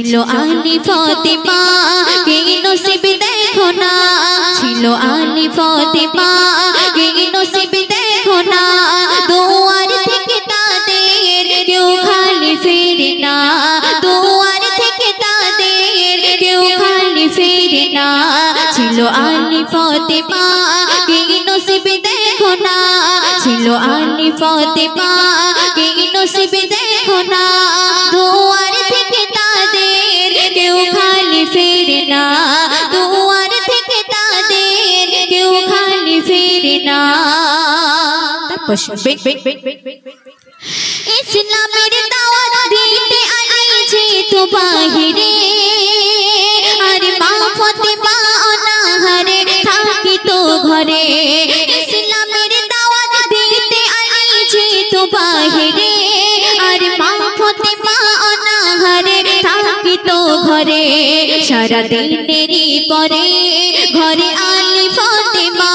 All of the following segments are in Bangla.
छिलो आली फातिमा के नसीब देखो ना छिलो आली फातिमा के नसीब देखो ना दुआर থেকে তাদের কেউ খালি ফিরে না দুয়ার থেকে তাদের কেউ খালি ফিরে না ছিল আলী ফাতিমা কে নসিব দেখো না ছিল আলী ফাতিমা কে নসিব দেখো না দুয়ার থেকে তাদের কেউ খালি ফিরে না দুয়ার থেকে তাদের কেউ খালি ফিরে না ইসলামের দাওয়াত দিতে আইছে তো বাহিরে আর মা ফাতিমা অনাহারে থাকি তো ঘরে ইসলামের দাওয়াত দিতে আইছে তো বাহিরে আর মা ফাতিমা অনাহারে থাকি তো ঘরে সারা দিনেরই পরে ঘরে আলী ফাতিমা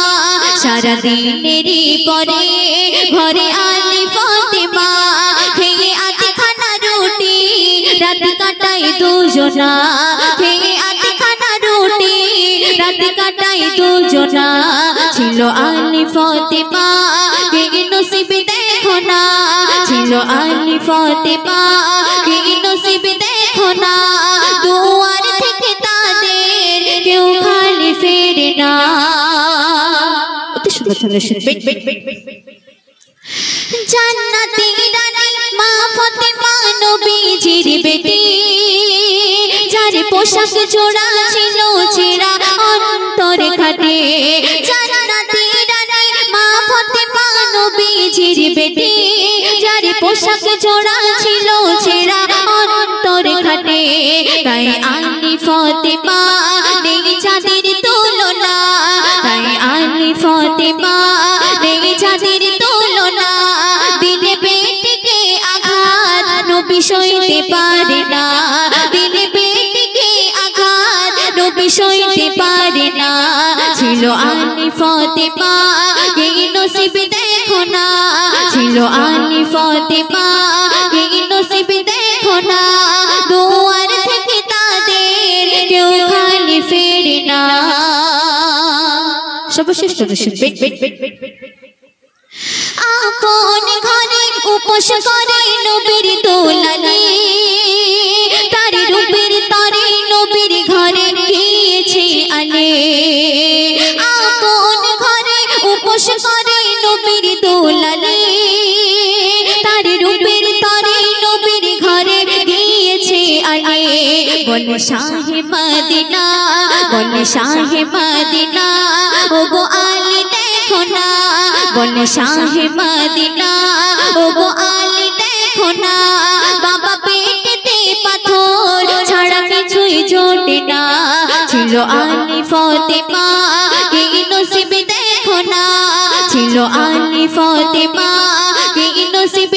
সারা দিনেরই পরে ঘরে আলী ফাতিমা খেয়ে আধ খানা রুটি রাত কাটাই দুজনা খেয়ে আধ খানা রুটি রাত কাটাই দুজনা ছিল আলী ফাতিমা কে নসিব দেখো না ছিল আলী ফাতিমা কে নসিব দেখো না দুয়ার থেকে তাদের কেউ খালি ফিরে না জান্নাতি রানী মা ফাতিমা নবীজির বেটি যার পোশাক জোড়া ছিল ছেঁড়া অন্তর খাটে জান্নাতি রানী মা ফাতিমা নবীজির বেটি যার পোশাক জোড়া ছিল ছেঁড়া অন্তর খাটে তাই আলী ফাতিমা নেই যাদের তুলনা তাই আলী ফাতিমা নেই যাদের তুলনা দিলে বেটিকে আঘাত নবী সইতে পারে না দিলে বেটিকে আঘাত নবী সইতে পারে না ছিল আলী ফাতিমা কে নসিব দেখো না ছিল আলী ফাতিমা কে নসিব দেখো না দুয়ার থেকে তাদের কেউ খালি ফিরে না সর্বশ্রেষ্ঠ আপন ঘরে উপোস করে নবীর দোলালে তার রূপের তরে নবীর ঘরে গিয়েছে আলে আপন ঘরে উপোস করে নবীর দোলালে তার রূপের তরে নবীর ঘরে গিয়েছে আলে বলে শাহে মদিনা বলে শাহে মদিনা ও গো আলী দেখো না বলে শাহে মদিনা ও গো আলী দেখো না বাবা পেটেতে পাথর ছাড়া কিছুই জোটে না ছিল আলী ফাতিমা কে নসিব দেখো না ছিল আলী ফাতিমা কে নসিব